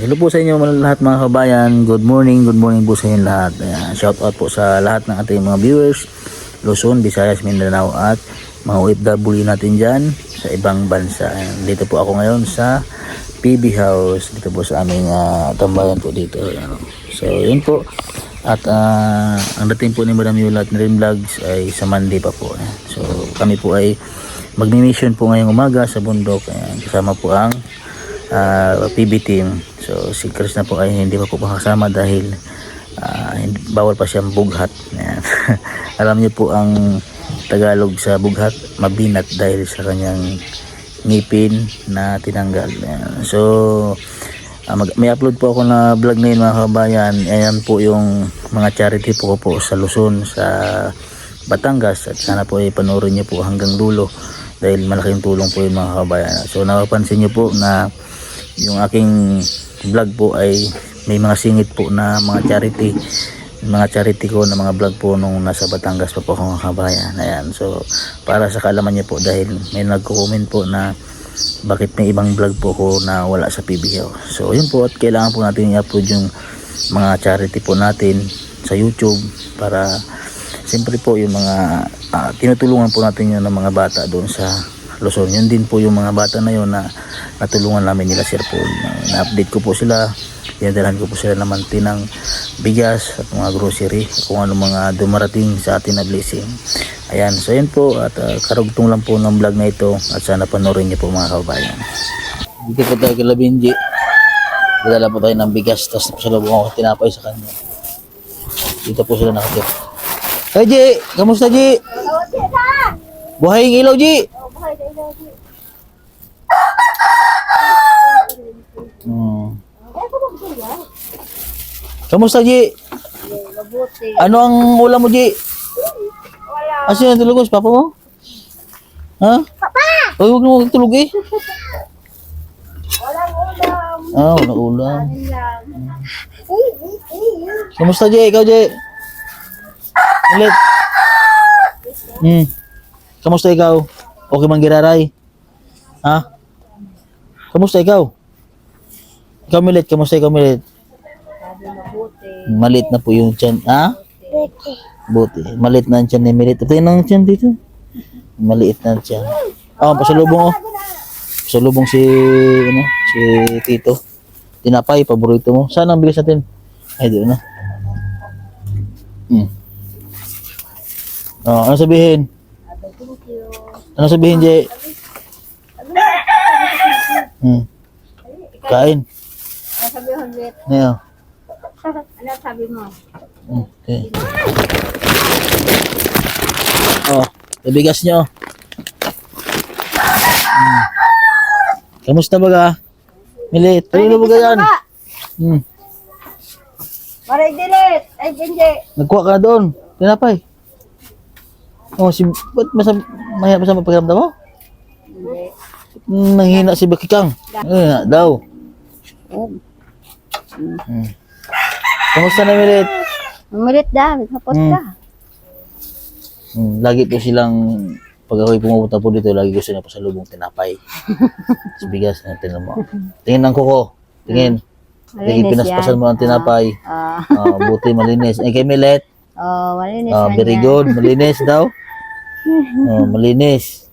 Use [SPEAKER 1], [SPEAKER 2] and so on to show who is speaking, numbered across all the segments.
[SPEAKER 1] Hello po sa inyo lahat mga kabayan. Good morning po sa inyo lahat. Ayan, shout out po sa lahat ng ating mga viewers, Luzon, Visayas, Mindanao at mga OFW natin dyan sa ibang bansa. Ayan, dito po ako ngayon sa PB House, dito po sa aming tambayan po dito. Ayan. So yun po. At ang dating po ni Madam Yula at Dream Vlogs ay sa Monday pa po. Ayan. So kami po ay magmi-mission po ngayong umaga sa bundok. Ayan, kasama po ang PB team. So si Chris na po ay hindi pa po makasama dahil bawal pa siyang bughat. Ayan. Alam niyo po ang Tagalog sa bughat, mabinat dahil sa kanyang ngipin na tinanggal. Ayan. So may upload po ako na vlog ngayon mga kabayan. Ayan po yung mga charity po po sa Luzon, sa Batangas, at sana po ay panoorin niyo po hanggang dulo dahil malaking tulong po yung mga kabayan. So napapansin niyo po na yung aking vlog po ay may mga singit po na mga charity ko na mga vlog po nung nasa Batangas pa po ako mga kabayan. Ayan. So para sa kaalaman niyo po, dahil may nagko-comment po na bakit may ibang vlog po ko na wala sa PBO. So yun po, at kailangan po natin i-upload yung mga charity po natin sa YouTube para siyempre po yung mga tinutulungan po natin yun ng mga bata doon sa Luzon. Yun din po yung mga bata na yun na natulungan namin nila Sir Paul. Na-update ko po sila, dinadalhan ko po sila ng mantinang bigas at mga grocery, kung ano mga dumarating sa atin na blessing. Ayan, so yun po, at karugtong lang po ng vlog na ito, at sana panoorin niyo po mga kabayan. Dito po tayo kay Labinji, dadala po tayo ng bigas, tapos sa loob ako tinapay sa kanya. Dito po sila nakakit. Hey Ji, kamusta Ji? Buhay yung ilaw Ji. Kamusta Ji? Ano ang ulam mo Ji? Asin ang tulog mo, papa mo? Ha? Papa! Uy, huwag mo tulog eh.
[SPEAKER 2] Walang ulam.
[SPEAKER 1] Walang ulam.
[SPEAKER 2] Lang.
[SPEAKER 1] Kamusta Ji? Ikaw Ji? Ulit. Kamusta ikaw? Okay man giraray? Ha? Kamusta ikaw? Ikaw Milit, kamusta ikaw Milit? Malit na po yung tiyan. Ha? Buti. Malit na ang tiyan ni Milit. Ito yung tiyan dito. Maliit na ang tiyan. Pasalubong oh. Pasalubong si Tito. Tinapay, paborito mo. Saan ang bilis natin? Ay, doon na. Ano sabihin? Ano sabihin, Jay? Kain.
[SPEAKER 2] Ano sabi mo, Lit?
[SPEAKER 1] Ngayon.
[SPEAKER 2] Ano sabi mo?
[SPEAKER 1] Okay. Nabigas nyo. Kamusta ba ka? Milit, kanino ba ka yan?
[SPEAKER 2] Maray Dilit! Ay, Genje!
[SPEAKER 1] Nagkuha ka doon. Tinapay. Ba't masama pakiramdam mo?
[SPEAKER 2] Hindi.
[SPEAKER 1] Nanghina si Bakikang. Nanghina daw. Kamusta na Milit?
[SPEAKER 2] Umilit da, hapot ka.
[SPEAKER 1] Lagi po silang, pag ako'y pumupunta po dito, lagi ko sila pasalubong tinapay. Sa bigas na tinan mo. Tingin ng kuko. Tingin. Tingin, pinaspasan mo ng tinapay. Buti malinis. Ay kay Milet.
[SPEAKER 2] Malinis
[SPEAKER 1] Very good. Malinis daw. Malinis.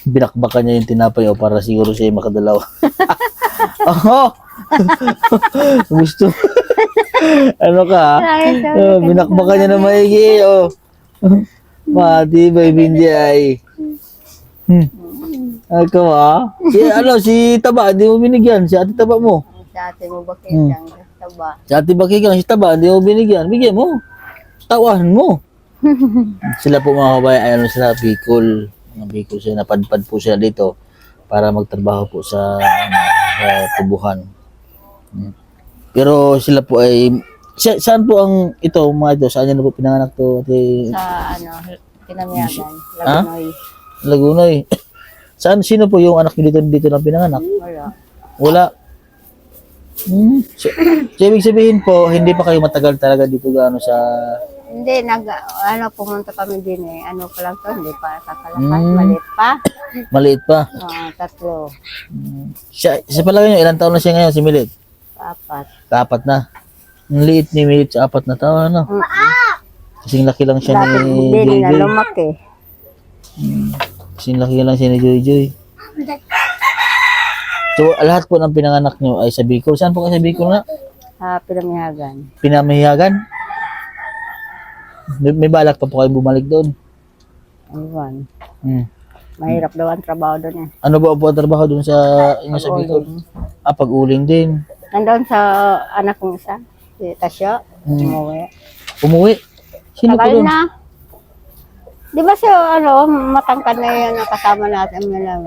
[SPEAKER 1] Binakbakan niya yung tinapay para siguro siya makadalaw. Gusto. Ano ka? Binakbakan niya na maigi. Matibay Binjay. Ikaw si Taba, hindi mo binigyan. Si Ate Taba mo.
[SPEAKER 2] Si ate mo bakit taba?
[SPEAKER 1] Si Ate Bakikang, si Taba, hindi mo binigyan. Bigyan mo. Tawahan mo. Sila po mga kabayan, ayun sila, Bicol. Bicol sila, napadpad po sila dito para magtrabaho po sa tubuhan. Pero sila po ay, saan po ang ito, mga ito? Saan yan po pinanganak to?
[SPEAKER 2] Sa Pinamiagan, Lagunoy.
[SPEAKER 1] Lagunoy. Sino po yung anak niyo dito na pinanganak? Wala. So, ibig sabihin po, hindi pa kayo matagal talaga dito gaano sa...
[SPEAKER 2] Hindi, pumunta kami din eh. Ano pa lang to, hindi pa kakalakas. Maliit pa.
[SPEAKER 1] Maliit pa.
[SPEAKER 2] 3.
[SPEAKER 1] Sa palagay niyo, ilang taon na siya ngayon si Milit?
[SPEAKER 2] Apat.
[SPEAKER 1] Kaapat na. Ang liit ni Milit sa 4 na taon, ano? Kasing laki lang siya
[SPEAKER 2] Dati
[SPEAKER 1] ni
[SPEAKER 2] hindi na
[SPEAKER 1] Joy.
[SPEAKER 2] lumaki.
[SPEAKER 1] Kasing laki lang siya ni Joy. So, lahat po ng pinanganak nyo ay sa Bicol. Saan po kayo sa Bicol nga?
[SPEAKER 2] Pinamihagan.
[SPEAKER 1] Pinamahiyagan? May balak pa po kayo bumalik doon.
[SPEAKER 2] Ayun.
[SPEAKER 1] Hmm.
[SPEAKER 2] Mahirap daw ang trabaho doon eh.
[SPEAKER 1] Ano ba po ang trabaho doon sa inyo sa Bicol? Pag-uling din.
[SPEAKER 2] Nandoon sa anak kong isa, si Tasyo, umuwi.
[SPEAKER 1] Umuwi? Sino po
[SPEAKER 2] Tagal
[SPEAKER 1] doon?
[SPEAKER 2] na. Di ba siya, matangkad na yan ang kasama natin nila.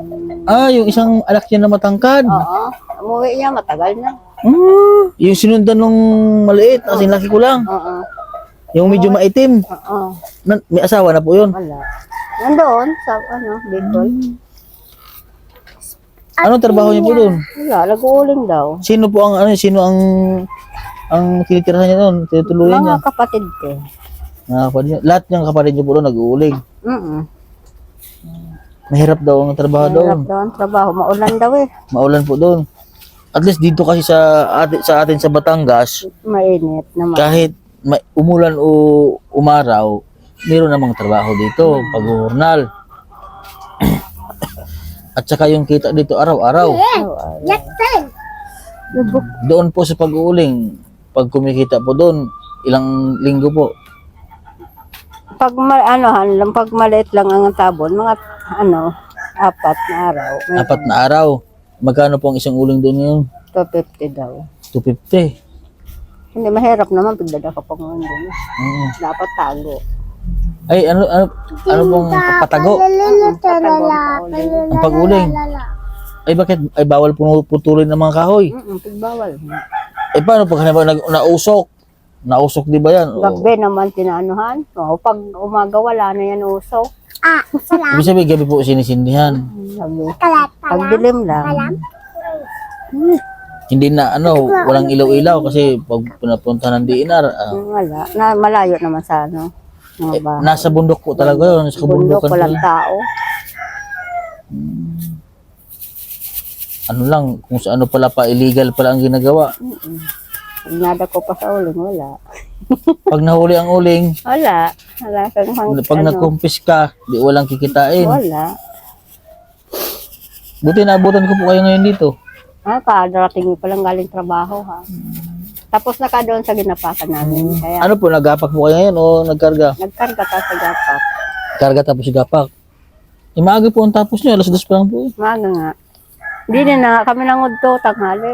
[SPEAKER 1] Yung isang anak niya na matangkad.
[SPEAKER 2] Oo. Umuwi niya, matagal na.
[SPEAKER 1] Yung sinundan nung maliit, kasing laki ko lang.
[SPEAKER 2] Oo.
[SPEAKER 1] Yung medyo maitim.
[SPEAKER 2] Oo.
[SPEAKER 1] May asawa na po yun.
[SPEAKER 2] Wala. Nandoon sa, Bicol.
[SPEAKER 1] Anong trabaho niya po doon?
[SPEAKER 2] Wala, nag-uuling daw.
[SPEAKER 1] Sino po ang tinitirahan niya doon? Tinutuluyan niya?
[SPEAKER 2] Mga kapatid ko.
[SPEAKER 1] Kapatid niya. Lahat niyang kapatid niya po doon nag-uuling. Mahirap daw ang trabaho doon.
[SPEAKER 2] Mahirap daw ang trabaho. Maulan daw eh.
[SPEAKER 1] Maulan po doon. At least dito kasi sa atin sa Batangas,
[SPEAKER 2] Mainit naman.
[SPEAKER 1] kahit umulan o umaraw, meron namang trabaho dito, pag-uurnal. At saka yung kita dito araw-araw. Doon po sa pag-uuling, pag kumikita po doon, ilang linggo po.
[SPEAKER 2] Pag pag maliit lang ang tabon, mga 4 na araw.
[SPEAKER 1] 4 na araw. Magkano po ang isang uling doon yun?
[SPEAKER 2] 250 daw.
[SPEAKER 1] 250.
[SPEAKER 2] Hindi, mahirap naman pagdada ka pang doon. Dapat tago.
[SPEAKER 1] Ay, ano pong patago? Ang pag-uling. Ay, bakit? Ay, bawal putulin ng mga kahoy.
[SPEAKER 2] Pagbawal.
[SPEAKER 1] Eh, paano pag nausok? Nausok, di ba yan?
[SPEAKER 2] Gabi naman tinaanuhan. Pag umaga wala na yan usok.
[SPEAKER 1] Ibig sabihin, gabi po sinisindihan.
[SPEAKER 2] Gabi. Pag dilim lang.
[SPEAKER 1] Hindi na, walang ilaw-ilaw kasi pag pinapunta ng DNR,
[SPEAKER 2] Wala. Malayo naman sa mga bahay.
[SPEAKER 1] nasa bundok po talaga yun. Nasa
[SPEAKER 2] Bundok,
[SPEAKER 1] kabundukan
[SPEAKER 2] walang
[SPEAKER 1] po.
[SPEAKER 2] tao.
[SPEAKER 1] Ano lang, kung sa ano pala pa, illegal pala ang ginagawa.
[SPEAKER 2] Nada ko pa sa uling, wala.
[SPEAKER 1] Pag nahuli ang uling,
[SPEAKER 2] Wala. Wala kang
[SPEAKER 1] pag nagkumpis ka, di walang kikitain.
[SPEAKER 2] Wala.
[SPEAKER 1] Buti naabutan ko po kayo ngayon dito.
[SPEAKER 2] Kadarating pa lang galing trabaho ha. Tapos na ka doon sa ginapakan namin. Kaya
[SPEAKER 1] Ano po, nagapak po kayo ngayon o nagkarga?
[SPEAKER 2] nagkarga ka sa gapak.
[SPEAKER 1] Karga tapos gapak. Maaga po ang tapos nyo, 2:00 pa lang po.
[SPEAKER 2] Maga nga. Hindi na kami nangudto, tanghali.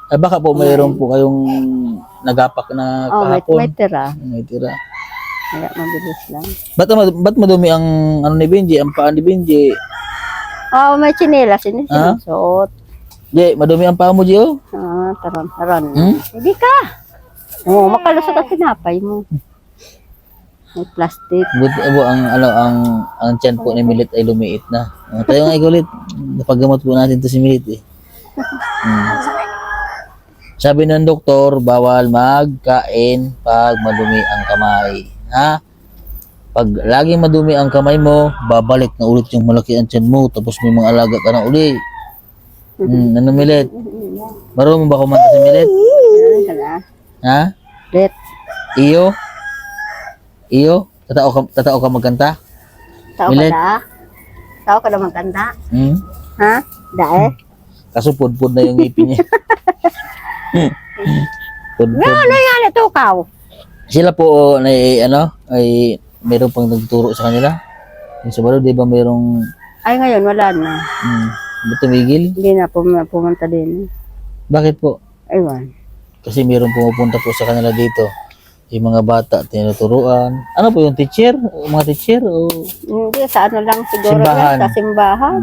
[SPEAKER 1] Ay baka po mayroon po kayong nagapak na kahapon.
[SPEAKER 2] May tira.
[SPEAKER 1] May tira.
[SPEAKER 2] Kaya mabilis lang.
[SPEAKER 1] Ba't madumi ang ni Benji, ang paa ni Benji?
[SPEAKER 2] May tsinelas. Sinusuot.
[SPEAKER 1] Madumi ang paa mo, Gio?
[SPEAKER 2] Taron. Hindi ka. Makalusot ang tinapay mo. May plastic.
[SPEAKER 1] Buti po ang tiyan po ni Milit ay lumiit na. Tayo nga igulit. Napagamot po natin to si Milit eh. Sabi ng doktor, bawal magkain pag madumi ang kamay. Ha? Pag laging madumi ang kamay mo, babalik na ulit yung malaki ang tiyan mo, tapos may mga alaga ka na uli. Ano Milit? Marunong mo ba kumanta si Milit? Ha?
[SPEAKER 2] Lit.
[SPEAKER 1] Iyo? Tatao ka magkanta?
[SPEAKER 2] Tao
[SPEAKER 1] Milit?
[SPEAKER 2] ka da? Tao ka da magkanta? Ha? Dae?
[SPEAKER 1] Kaso pudpud na yung ngipin niya. Pudpud.
[SPEAKER 2] Ano yan? Ito ka.
[SPEAKER 1] Sila po ay meron pang nagturo sa kanila. Yung sa baro, di ba merong
[SPEAKER 2] Ay ngayon, wala na.
[SPEAKER 1] ba't tumigil?
[SPEAKER 2] Hindi na pumunta din.
[SPEAKER 1] Bakit po?
[SPEAKER 2] Aywan.
[SPEAKER 1] Kasi meron pumupunta po sa kanila dito. Yung mga bata, tinuturuan. Ano po yung teacher? Mga teacher? O
[SPEAKER 2] Hindi, sa ano lang siguro
[SPEAKER 1] Simbahan.
[SPEAKER 2] yan, sa simbahan.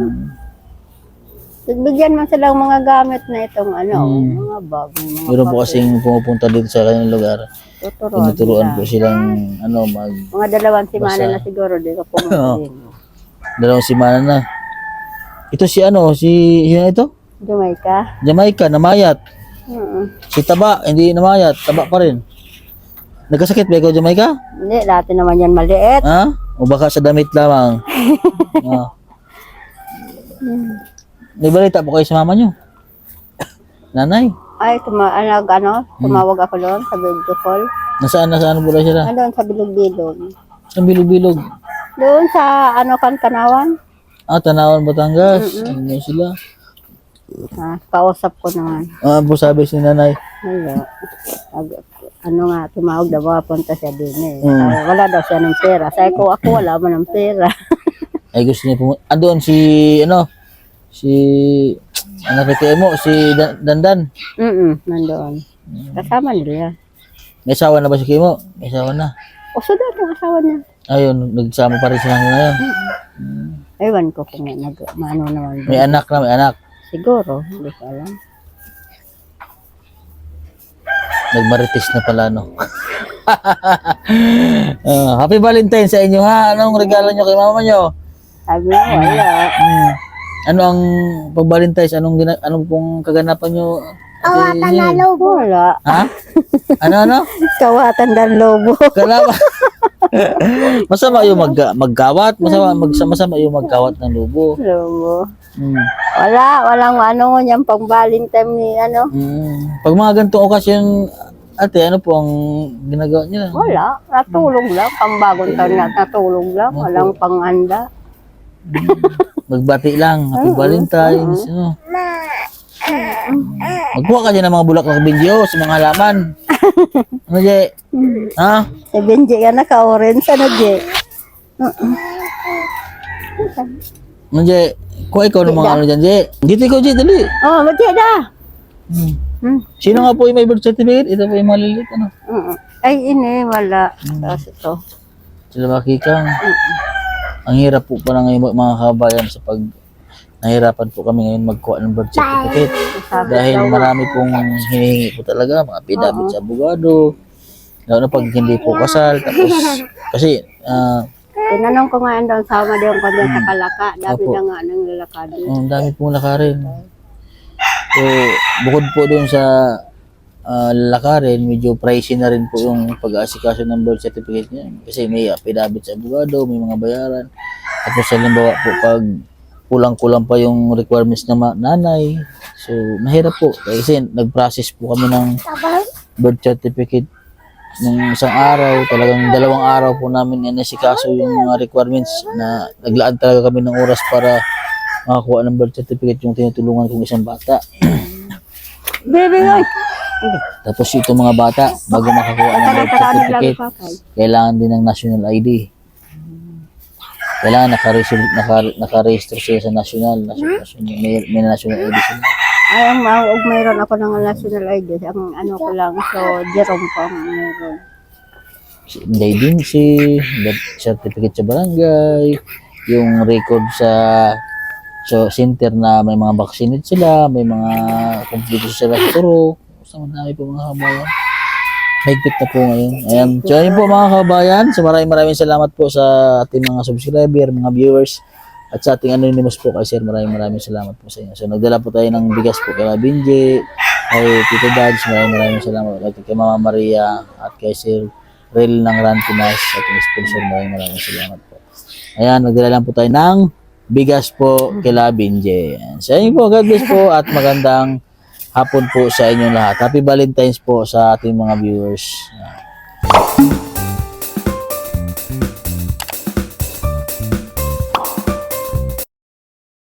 [SPEAKER 2] Bigyan man silang mga gamit na itong mga bag. Mga
[SPEAKER 1] meron po kasing pumupunta dito sa kanilang lugar. Tinuturuan po silang
[SPEAKER 2] Mga 2 semana na siguro, di ka pumunta din.
[SPEAKER 1] 2 semana na. Ito sino ito?
[SPEAKER 2] Jamaica.
[SPEAKER 1] Jamaica, namayat. Si Taba, hindi namayat. Taba pa rin. Nagkasakit ba ikaw, Jamaica?
[SPEAKER 2] Hindi, dati naman yan maliit.
[SPEAKER 1] Ha? O baka sa damit lamang? May balita po kayo sa mama nyo? Nanay?
[SPEAKER 2] Ay, tumawag ako doon sa video call.
[SPEAKER 1] Nasaan po sila?
[SPEAKER 2] Doon sa Bilog-Bilog.
[SPEAKER 1] Sa Bilog-Bilog.
[SPEAKER 2] Doon sa Kanawan.
[SPEAKER 1] Tanawan, Batangas. Ano sila?
[SPEAKER 2] Kausap ko naman.
[SPEAKER 1] Po sabi si nanay.
[SPEAKER 2] Wala. Tumawag daw punta siya din eh. Wala daw siya ng pera. Sabi ko, ako wala mo ng pera.
[SPEAKER 1] Ay gusto niya pumunta. Andun si anak mo, si Dandan.
[SPEAKER 2] Nandoon. Kasama nila.
[SPEAKER 1] May asawa na ba si Kimo? May asawa na.
[SPEAKER 2] O, so dahil ang asawa niya.
[SPEAKER 1] Ayun, nagsama pa rin sila ngayon.
[SPEAKER 2] Ewan ko kung maano naman.
[SPEAKER 1] May anak na, may anak.
[SPEAKER 2] Siguro, hindi ko alam.
[SPEAKER 1] Nagmarites na pala, no? Happy Valentine's sa inyo, ha? Anong regalo nyo kay mama nyo?
[SPEAKER 2] Sabi mo, wala.
[SPEAKER 1] Ano ang pag-Valentine's? Anong pong kaganapan nyo?
[SPEAKER 2] Kawatan na lobo. Wala.
[SPEAKER 1] Ha? Ano?
[SPEAKER 2] Kawatan na lobo.
[SPEAKER 1] Kalaban. Masama yung magkawat. Masama yung magkawat ng lubo.
[SPEAKER 2] Lobo. Walang ano niyang pang Valentine ni ano.
[SPEAKER 1] Pag mga ganitong okasyon, ate, ano po ang ginagawa niya?
[SPEAKER 2] Wala. Natulog lang. Pambagong taon na natulog lang. Walang panganda.
[SPEAKER 1] Magbati lang. Happy Valentine's. Ano? Magkuha ka dyan ng mga bulaklak video sa mga halaman. Ano, Je? Ha?
[SPEAKER 2] Si Benji ka naka-orange. Ano, Je?
[SPEAKER 1] Ano, Je? Kuha ikaw ng mga ano dyan, Je. Dito ikaw, Je. Dali.
[SPEAKER 2] Oh, Benji na.
[SPEAKER 1] Sino nga po yung may birth certificate? Ito po yung malilit. Ano?
[SPEAKER 2] Ay, wala. Tapos ito.
[SPEAKER 1] Sila makikang. Ang hirap po pa ngayon mga kabayan sa nahirapan po kami ngayon magkuha ng birth certificate. Dahil marami pong hinihingi po talaga, mga pidabit sa abogado. Lalo na pag hindi po kasal. Tapos, kasi,
[SPEAKER 2] tinanong ko nga doon, sama din ko dyan sa Kalaka. Dami
[SPEAKER 1] Opo.
[SPEAKER 2] na nga ng lalakad.
[SPEAKER 1] ang dami pong lakarin. So, bukod po doon sa lakarin, medyo pricey na rin po yung pag-aasikaso ng birth certificate niya. Kasi may affidavit sa abogado, may mga bayaran. Tapos halimbawa po pag kulang-kulang pa yung requirements ng nanay. So, mahirap po. Kasi nag-process po kami ng birth certificate ng isang araw. Talagang 2 araw po namin inasikaso yung mga requirements na naglaan talaga kami ng oras para makakuha ng birth certificate yung tinutulungan kong isang bata.
[SPEAKER 2] Baby,
[SPEAKER 1] Tapos itong mga bata, bago makakuha ng birth certificate, kailangan din ng national ID. Kailangan naka-register sila sa national. May national ID sila.
[SPEAKER 2] ay, mayroon ako ng national ID. Ang ano ko lang, so, Jerome po ang mayroon.
[SPEAKER 1] Identity, birth certificate sa barangay, yung record sa center na may mga vaccinate sila, may mga kompleto sila sa turok. Basta madami po mga kabayan. Higpit na po ngayon. Ayan. So, ayun po mga kabayan. So, maraming salamat po sa ating mga subscriber, mga viewers, at sa ating anonymous po kay Sir. Maraming salamat po sa inyo. So, nagdala po tayo ng bigas po kay Binji, kay Tito Dads. Maraming salamat. At kay Mama Maria at kay Sir Rel ng Rantinas at yung sponsor. Maraming salamat po. Ayan. Nagdala lang po tayo ng bigas po kay Binji. So, ayun po. God bless po at magandang hapon po sa inyong lahat. Happy Valentine's po sa ating mga viewers.